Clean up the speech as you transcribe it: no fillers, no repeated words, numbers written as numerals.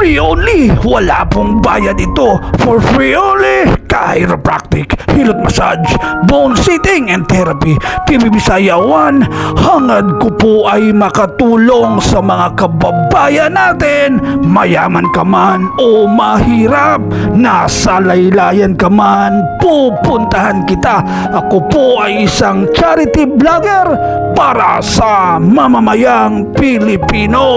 free only. Wala pong bayad ito. For free only. Chiropractic, hilot massage, bone sitting and therapy. TV Bisaya 1, hangad ko po ay makatulong sa mga kababayan natin. Mayaman ka man o mahirap, nasa laylayan ka man, pupuntahan kita. Ako po ay isang charity vlogger para sa mamamayang Pilipino.